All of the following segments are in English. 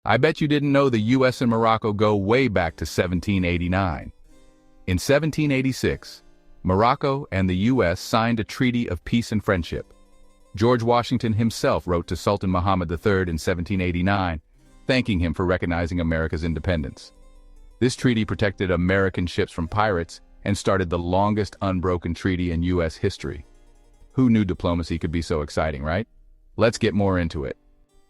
I bet you didn't know the US and Morocco go way back to 1789. In 1786, Morocco and the US signed a treaty of peace and friendship. George Washington himself wrote to Sultan Mohammed III in 1789, thanking him for recognizing America's independence. This treaty protected American ships from pirates and started the longest unbroken treaty in US history. Who knew diplomacy could be so exciting, right? Let's get more into it.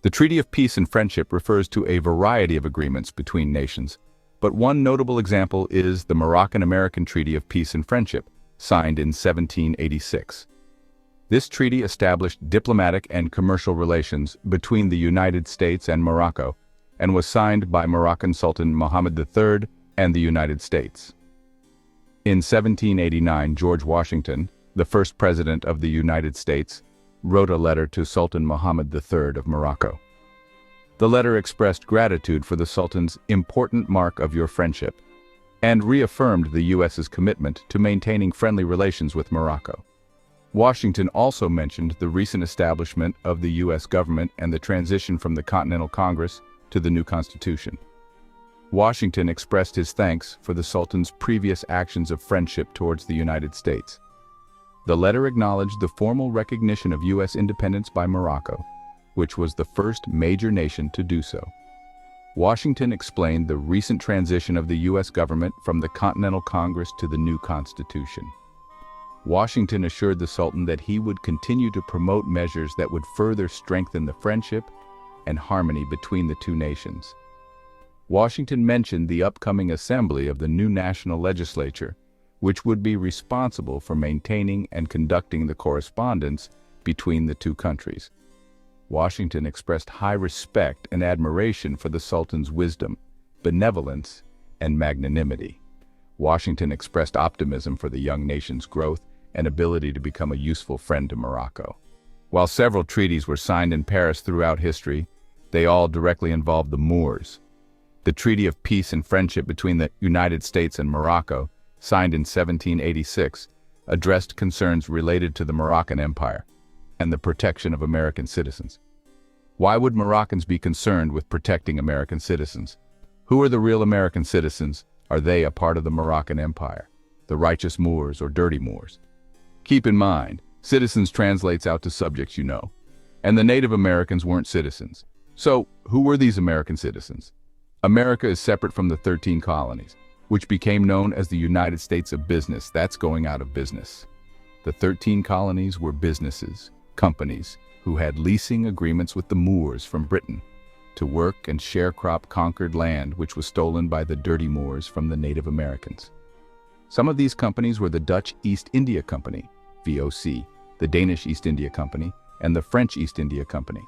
The Treaty of Peace and Friendship refers to a variety of agreements between nations, but one notable example is the Moroccan-American Treaty of Peace and Friendship, signed in 1786. This treaty established diplomatic and commercial relations between the United States and Morocco, and was signed by Moroccan Sultan Mohammed III and the United States. In 1789, George Washington, the first president of the United States, wrote a letter to Sultan Mohammed III of Morocco. The letter expressed gratitude for the Sultan's important mark of your friendship, and reaffirmed the U.S.'s commitment to maintaining friendly relations with Morocco. Washington also mentioned the recent establishment of the U.S. government and the transition from the Continental Congress to the new Constitution. Washington expressed his thanks for the Sultan's previous actions of friendship towards the United States. The letter acknowledged the formal recognition of U.S. independence by Morocco, which was the first major nation to do so. Washington explained the recent transition of the U.S. government from the Continental Congress to the new Constitution. Washington assured the Sultan that he would continue to promote measures that would further strengthen the friendship and harmony between the two nations. Washington mentioned the upcoming assembly of the new national legislature, which would be responsible for maintaining and conducting the correspondence between the two countries. Washington expressed high respect and admiration for the Sultan's wisdom, benevolence, and magnanimity. Washington expressed optimism for the young nation's growth and ability to become a useful friend to Morocco. While several treaties were signed in Paris throughout history, they all directly involved the Moors. The Treaty of Peace and Friendship between the United States and Morocco, signed in 1786, addressed concerns related to the Moroccan Empire and the protection of American citizens. Why would Moroccans be concerned with protecting American citizens? Who are the real American citizens? Are they a part of the Moroccan Empire, the righteous Moors or dirty Moors? Keep in mind, citizens translates out to subjects you know, and the Native Americans weren't citizens. So, who were these American citizens? America is separate from the 13 colonies, which became known as the United States of Business. That's going out of business. The 13 colonies were businesses, companies, who had leasing agreements with the Moors from Britain to work and sharecrop conquered land which was stolen by the dirty Moors from the Native Americans. Some of these companies were the Dutch East India Company, VOC, the Danish East India Company, and the French East India Company.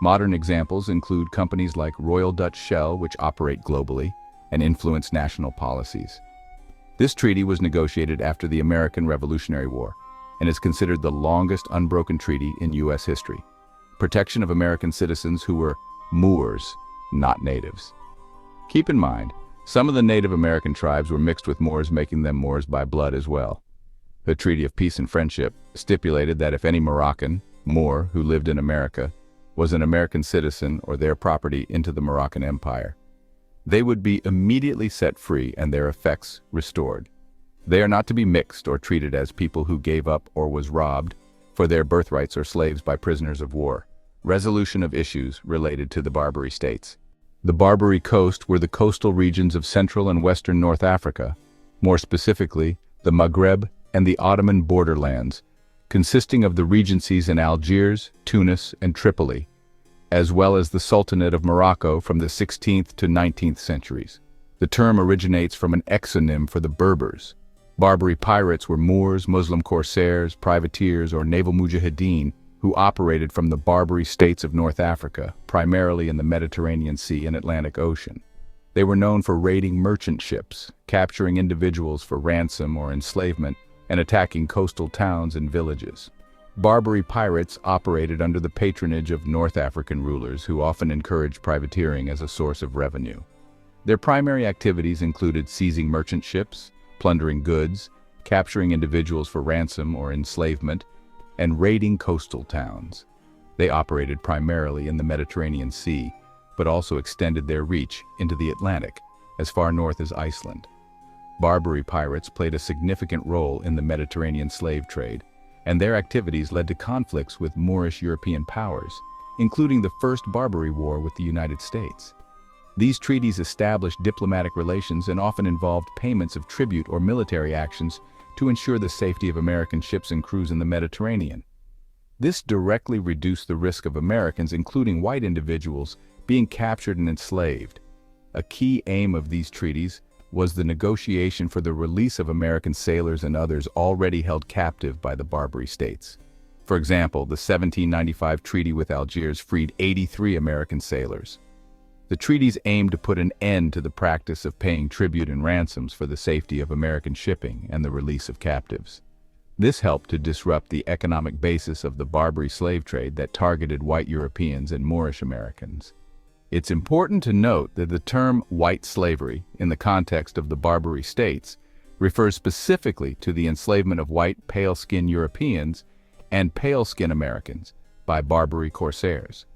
Modern examples include companies like Royal Dutch Shell, which operate globally and influence national policies. This treaty was negotiated after the American Revolutionary War and is considered the longest unbroken treaty in U.S. history. Protection of American citizens who were Moors, not natives. Keep in mind, some of the Native American tribes were mixed with Moors, making them Moors by blood as well. The Treaty of Peace and Friendship stipulated that if any Moroccan, Moor, who lived in America, was an American citizen or their property into the Moroccan Empire, they would be immediately set free and their effects restored. They are not to be mixed or treated as people who gave up or was robbed for their birthrights or slaves by prisoners of war. Resolution of issues related to the Barbary states. The Barbary Coast were the coastal regions of Central and Western North Africa, more specifically, the Maghreb and the Ottoman borderlands, consisting of the regencies in Algiers, Tunis, and Tripoli, as well as the Sultanate of Morocco from the 16th to 19th centuries. The term originates from an exonym for the Berbers. Barbary pirates were Moors, Muslim corsairs, privateers, or naval mujahideen who operated from the Barbary states of North Africa, primarily in the Mediterranean Sea and Atlantic Ocean. They were known for raiding merchant ships, capturing individuals for ransom or enslavement, and attacking coastal towns and villages. Barbary pirates operated under the patronage of North African rulers who often encouraged privateering as a source of revenue. Their primary activities included seizing merchant ships, plundering goods, capturing individuals for ransom or enslavement, and raiding coastal towns. They operated primarily in the Mediterranean Sea, but also extended their reach into the Atlantic, as far north as Iceland. Barbary pirates played a significant role in the Mediterranean slave trade, and their activities led to conflicts with Moorish European powers, including the First Barbary War with the United States. These treaties established diplomatic relations and often involved payments of tribute or military actions to ensure the safety of American ships and crews in the Mediterranean. This directly reduced the risk of Americans, including white individuals, being captured and enslaved. A key aim of these treaties was the negotiation for the release of American sailors and others already held captive by the Barbary states. For example, the 1795 treaty with Algiers freed 83 American sailors. The treaties aimed to put an end to the practice of paying tribute and ransoms for the safety of American shipping and the release of captives. This helped to disrupt the economic basis of the Barbary slave trade that targeted white Europeans and Moorish Americans. It's important to note that the term white slavery, in the context of the Barbary states, refers specifically to the enslavement of white pale-skinned Europeans and pale-skinned Americans by Barbary corsairs.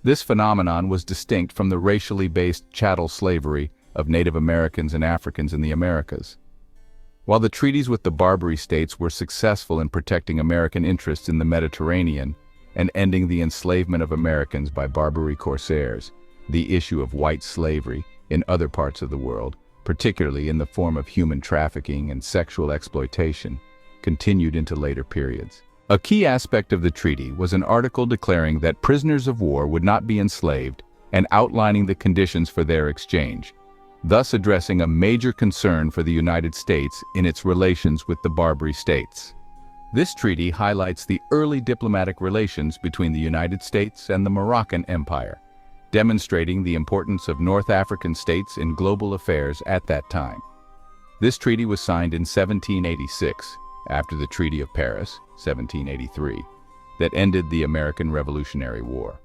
This phenomenon was distinct from the racially based chattel slavery of Native Americans and Africans in the Americas. While the treaties with the Barbary states were successful in protecting American interests in the Mediterranean and ending the enslavement of Americans by Barbary corsairs, the issue of white slavery in other parts of the world, particularly in the form of human trafficking and sexual exploitation, continued into later periods. A key aspect of the treaty was an article declaring that prisoners of war would not be enslaved and outlining the conditions for their exchange, thus addressing a major concern for the United States in its relations with the Barbary states. This treaty highlights the early diplomatic relations between the United States and the Moroccan Empire, demonstrating the importance of North African states in global affairs at that time. This treaty was signed in 1786, after the Treaty of Paris, 1783, that ended the American Revolutionary War.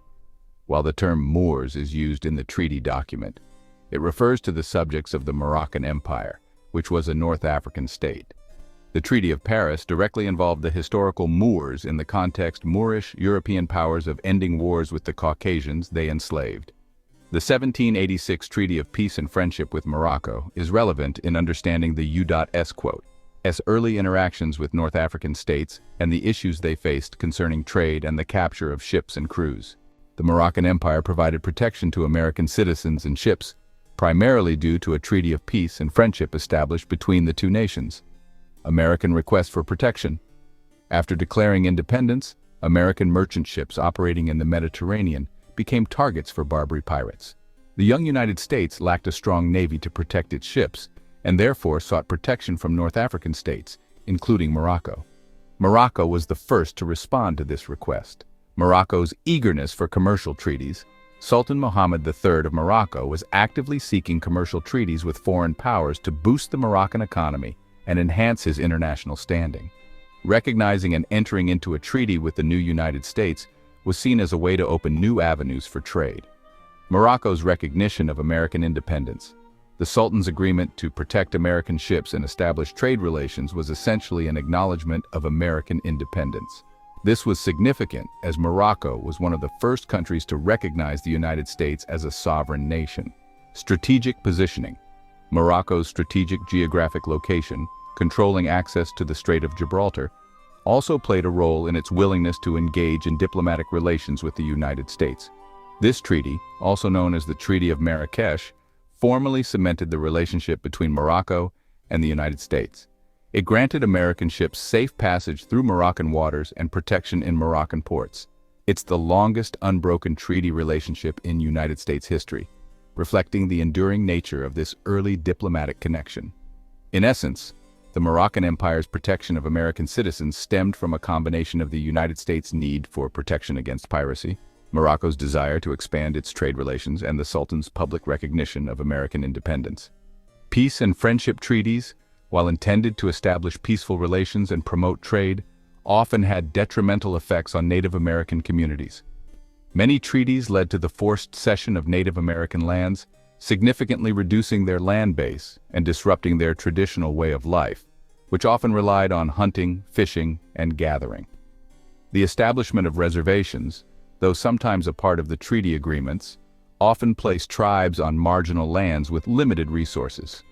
While the term Moors is used in the treaty document, it refers to the subjects of the Moroccan Empire, which was a North African state. The Treaty of Paris directly involved the historical Moors in the context Moorish European powers of ending wars with the Caucasians they enslaved. The 1786 Treaty of Peace and Friendship with Morocco is relevant in understanding the U.S. quote, as early interactions with North African states and the issues they faced concerning trade and the capture of ships and crews. The Moroccan Empire provided protection to American citizens and ships, primarily due to a treaty of peace and friendship established between the two nations. American request for protection. After declaring independence, American merchant ships operating in the Mediterranean became targets for Barbary pirates. The young United States lacked a strong navy to protect its ships, and therefore sought protection from North African states, including Morocco. Morocco was the first to respond to this request. Morocco's eagerness for commercial treaties. Sultan Mohammed III of Morocco was actively seeking commercial treaties with foreign powers to boost the Moroccan economy and enhance his international standing. Recognizing and entering into a treaty with the new United States was seen as a way to open new avenues for trade. Morocco's recognition of American independence. The Sultan's agreement to protect American ships and establish trade relations was essentially an acknowledgement of American independence. This was significant as Morocco was one of the first countries to recognize the United States as a sovereign nation. Strategic positioning. Morocco's strategic geographic location, controlling access to the Strait of Gibraltar, also played a role in its willingness to engage in diplomatic relations with the United States. This treaty, also known as the Treaty of Marrakesh, formally cemented the relationship between Morocco and the United States. It granted American ships safe passage through Moroccan waters and protection in Moroccan ports. It's the longest unbroken treaty relationship in United States history, reflecting the enduring nature of this early diplomatic connection. In essence, the Moroccan Empire's protection of American citizens stemmed from a combination of the United States' need for protection against piracy, Morocco's desire to expand its trade relations, and the Sultan's public recognition of American independence. Peace and friendship treaties, while intended to establish peaceful relations and promote trade, often had detrimental effects on Native American communities. Many treaties led to the forced cession of Native American lands, significantly reducing their land base and disrupting their traditional way of life, which often relied on hunting, fishing, and gathering. The establishment of reservations, though sometimes a part of the treaty agreements, often placed tribes on marginal lands with limited resources.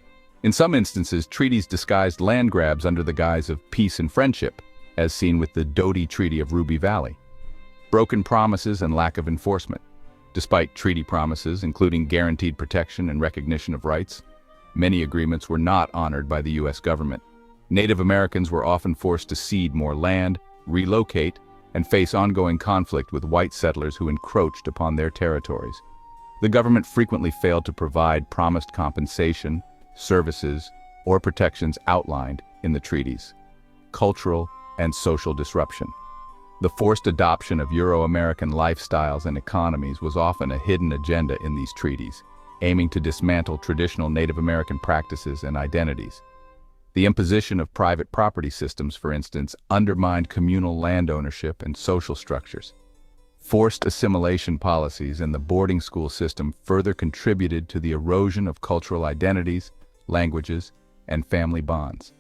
In some instances, treaties disguised land grabs under the guise of peace and friendship, as seen with the Dodi Treaty of Ruby Valley. Broken promises and lack of enforcement. Despite treaty promises, including guaranteed protection and recognition of rights, many agreements were not honored by the U.S. government. Native Americans were often forced to cede more land, relocate, and face ongoing conflict with white settlers who encroached upon their territories. The government frequently failed to provide promised compensation, services, or protections outlined in the treaties. Cultural and social disruption. The forced adoption of Euro-American lifestyles and economies was often a hidden agenda in these treaties, aiming to dismantle traditional Native American practices and identities. The imposition of private property systems, for instance, undermined communal land ownership and social structures. Forced assimilation policies and the boarding school system further contributed to the erosion of cultural identities, languages, and family bonds.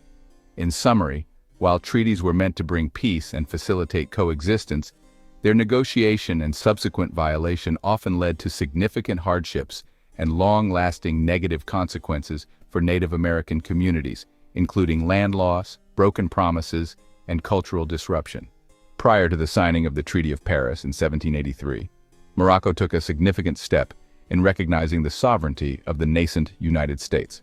In summary, while treaties were meant to bring peace and facilitate coexistence, their negotiation and subsequent violation often led to significant hardships and long-lasting negative consequences for Native American communities, including land loss, broken promises, and cultural disruption. Prior to the signing of the Treaty of Paris in 1783, Morocco took a significant step in recognizing the sovereignty of the nascent United States.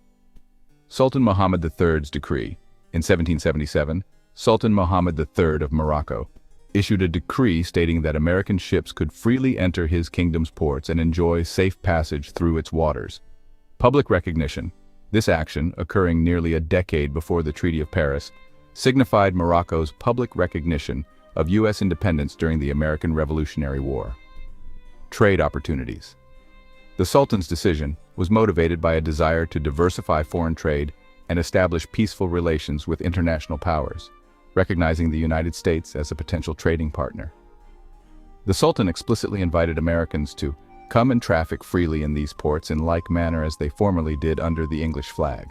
Sultan Mohammed III's decree. In 1777, Sultan Mohammed III of Morocco issued a decree stating that American ships could freely enter his kingdom's ports and enjoy safe passage through its waters. Public recognition. This action, occurring nearly a decade before the Treaty of Paris, signified Morocco's public recognition of U.S. independence during the American Revolutionary War. Trade opportunities. The Sultan's decision was motivated by a desire to diversify foreign trade and establish peaceful relations with international powers, recognizing the United States as a potential trading partner. The Sultan explicitly invited Americans to come and traffic freely in these ports in like manner as they formerly did under the English flag.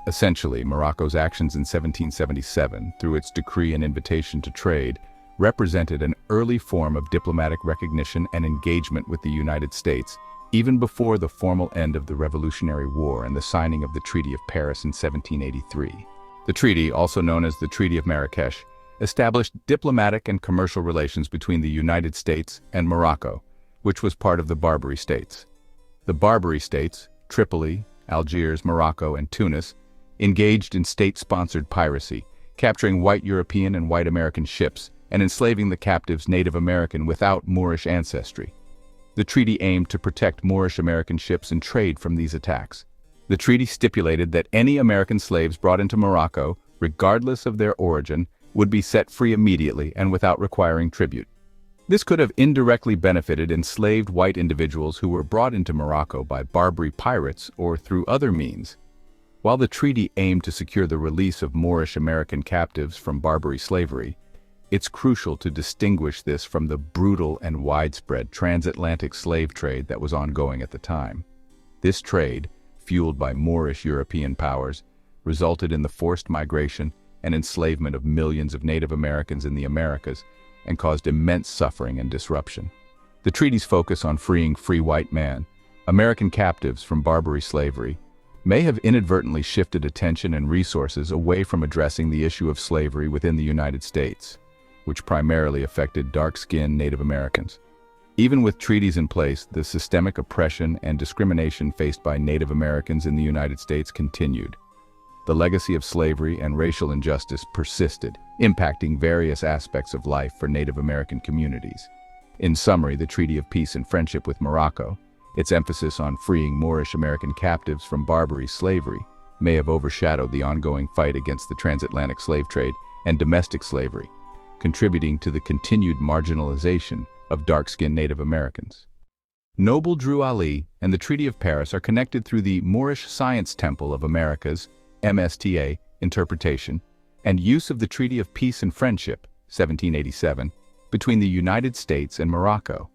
Essentially, Morocco's actions in 1777, through its decree and invitation to trade, represented an early form of diplomatic recognition and engagement with the United States, even before the formal end of the Revolutionary War and the signing of the Treaty of Paris in 1783. The treaty, also known as the Treaty of Marrakesh, established diplomatic and commercial relations between the United States and Morocco, which was part of the Barbary States. The Barbary States, Tripoli, Algiers, Morocco, and Tunis, engaged in state-sponsored piracy, capturing white European and white American ships and enslaving the captives Native American without Moorish ancestry. The treaty aimed to protect Moorish American ships and trade from these attacks. The treaty stipulated that any American slaves brought into Morocco, regardless of their origin, would be set free immediately and without requiring tribute. This could have indirectly benefited enslaved white individuals who were brought into Morocco by Barbary pirates or through other means. While the treaty aimed to secure the release of Moorish American captives from Barbary slavery, it's crucial to distinguish this from the brutal and widespread transatlantic slave trade that was ongoing at the time. This trade, fueled by Moorish European powers, resulted in the forced migration and enslavement of millions of Native Americans in the Americas and caused immense suffering and disruption. The treaty's focus on freeing free white man, American captives from Barbary slavery, may have inadvertently shifted attention and resources away from addressing the issue of slavery within the United States, which primarily affected dark-skinned Native Americans. Even with treaties in place, the systemic oppression and discrimination faced by Native Americans in the United States continued. The legacy of slavery and racial injustice persisted, impacting various aspects of life for Native American communities. In summary, the Treaty of Peace and Friendship with Morocco, its emphasis on freeing Moorish American captives from Barbary slavery, may have overshadowed the ongoing fight against the transatlantic slave trade and domestic slavery, contributing to the continued marginalization of dark-skinned Native Americans. Noble Drew Ali and the Treaty of Paris are connected through the Moorish Science Temple of Americas, MSTA, interpretation, and use of the Treaty of Peace and Friendship, 1787, between the United States and Morocco.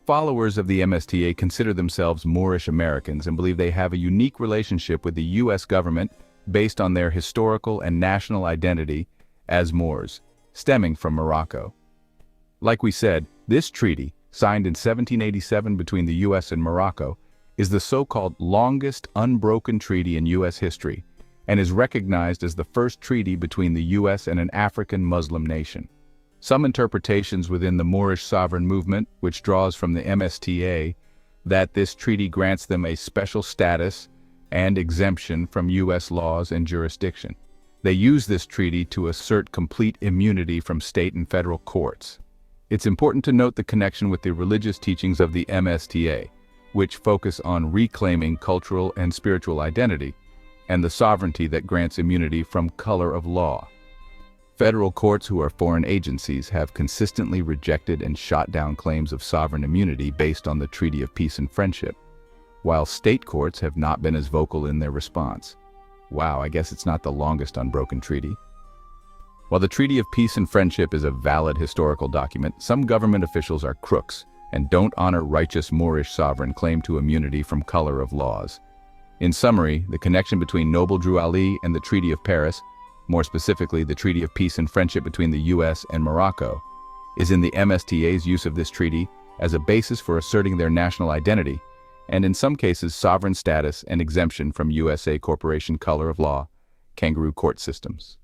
Followers of the MSTA consider themselves Moorish Americans and believe they have a unique relationship with the U.S. government based on their historical and national identity as Moors, stemming from Morocco. Like we said, this treaty, signed in 1787 between the U.S. and Morocco, is the so-called longest unbroken treaty in U.S. history and is recognized as the first treaty between the U.S. and an African Muslim nation. Some interpretations within the Moorish sovereign movement, which draws from the MSTA, that this treaty grants them a special status and exemption from U.S. laws and jurisdiction. They use this treaty to assert complete immunity from state and federal courts. It's important to note the connection with the religious teachings of the MSTA, which focus on reclaiming cultural and spiritual identity, and the sovereignty that grants immunity from color of law. Federal courts, who are foreign agencies, have consistently rejected and shot down claims of sovereign immunity based on the Treaty of Peace and Friendship, while state courts have not been as vocal in their response. Wow, I guess it's not the longest unbroken treaty. While the Treaty of Peace and Friendship is a valid historical document, some government officials are crooks and don't honor righteous Moorish sovereign claim to immunity from color of laws. In summary, the connection between Noble Drew Ali and the Treaty of Paris, more specifically the Treaty of Peace and Friendship between the U.S. and Morocco, is in the MSTA's use of this treaty as a basis for asserting their national identity, and in some cases sovereign status and exemption from USA corporation color of law, kangaroo court systems.